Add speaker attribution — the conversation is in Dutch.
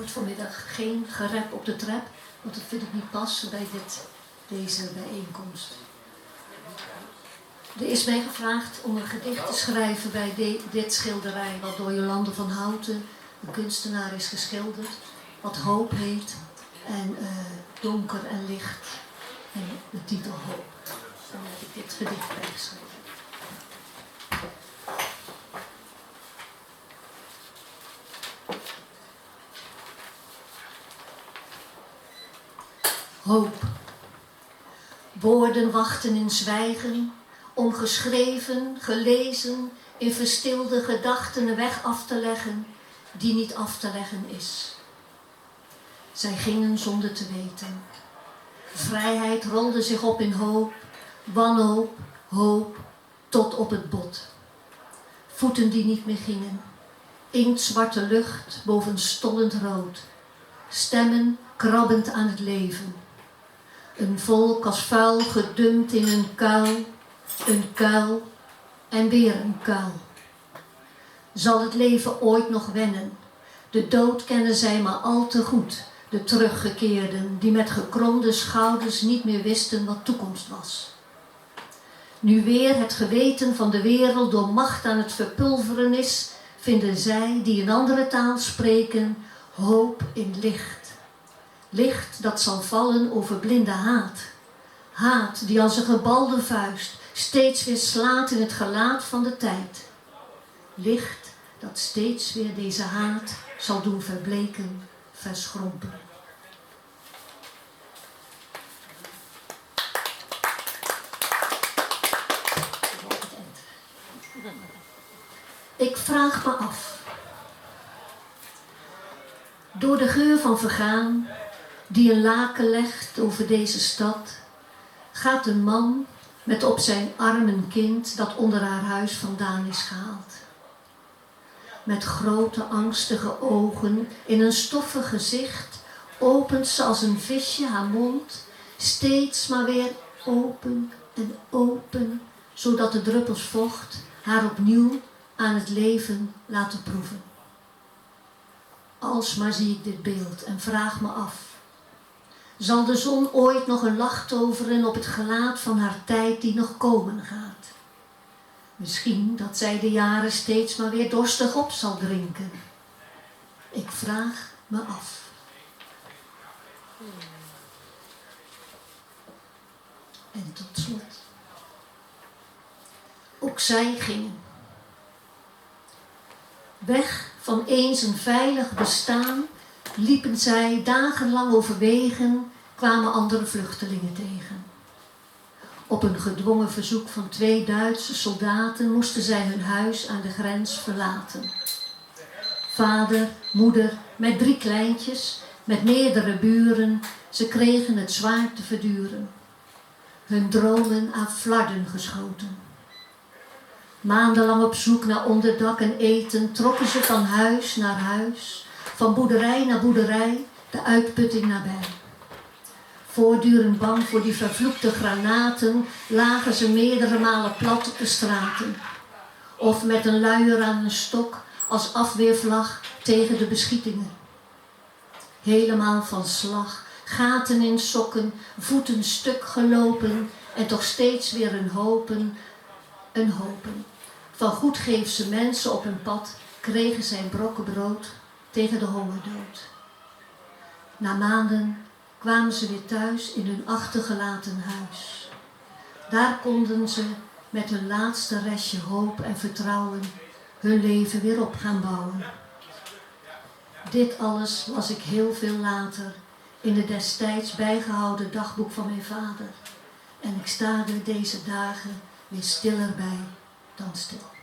Speaker 1: wordt vanmiddag geen gerep op de trap, want dat vind ik niet passen bij deze bijeenkomst. Er is mij gevraagd om een gedicht te schrijven bij dit schilderij, wat door Jolande van Houten, een kunstenaar, is geschilderd, wat Hoop heet, en donker en licht, en de titel Hoop. Dan heb ik dit gedicht bijgeschreven. Hoop. Woorden wachten in zwijgen, om geschreven, gelezen, in verstilde gedachten een weg af te leggen, die niet af te leggen is. Zij gingen zonder te weten. Vrijheid rolde zich op in hoop, wanhoop, hoop, tot op het bot. Voeten die niet meer gingen, inktzwarte lucht boven stollend rood, stemmen krabbend aan het leven. Een volk als vuil gedumpt in een kuil en weer een kuil. Zal het leven ooit nog wennen? De dood kennen zij maar al te goed, de teruggekeerden die met gekromde schouders niet meer wisten wat toekomst was. Nu weer het geweten van de wereld door macht aan het verpulveren is, vinden zij die een andere taal spreken hoop in licht. Licht dat zal vallen over blinde haat. Haat die als een gebalde vuist steeds weer slaat in het gelaat van de tijd. Licht dat steeds weer deze haat zal doen verbleken, verschrompen. Ik vraag me af. Door de geur van vergaan, die een laken legt over deze stad, gaat een man met op zijn arm een kind dat onder haar huis vandaan is gehaald. Met grote angstige ogen in een stoffig gezicht opent ze als een visje haar mond, steeds maar weer open en open, zodat de druppels vocht haar opnieuw aan het leven laten proeven. Alsmaar zie ik dit beeld en vraag me af. Zal de zon ooit nog een lach toveren op het gelaat van haar tijd die nog komen gaat? Misschien dat zij de jaren steeds maar weer dorstig op zal drinken. Ik vraag me af. En tot slot. Ook zij gingen. Weg van eens een veilig bestaan liepen zij dagenlang over wegen, kwamen andere vluchtelingen tegen. Op een gedwongen verzoek van 2 Duitse soldaten moesten zij hun huis aan de grens verlaten. Vader, moeder, met 3 kleintjes, met meerdere buren, ze kregen het zwaar te verduren. Hun dromen aan flarden geschoten. Maandenlang op zoek naar onderdak en eten trokken ze van huis naar huis, van boerderij naar boerderij, de uitputting nabij. Voortdurend bang voor die vervloekte granaten lagen ze meerdere malen plat op de straten. Of met een luier aan een stok als afweervlag tegen de beschietingen. Helemaal van slag, gaten in sokken, voeten stuk gelopen en toch steeds weer een hopen. Van goedgeefse mensen op hun pad kregen zij brokken brood tegen de hongerdood. Na maanden kwamen ze weer thuis in hun achtergelaten huis. Daar konden ze met hun laatste restje hoop en vertrouwen hun leven weer op gaan bouwen. Dit alles las ik heel veel later in het destijds bijgehouden dagboek van mijn vader. En ik sta er deze dagen weer stiller bij dan stil.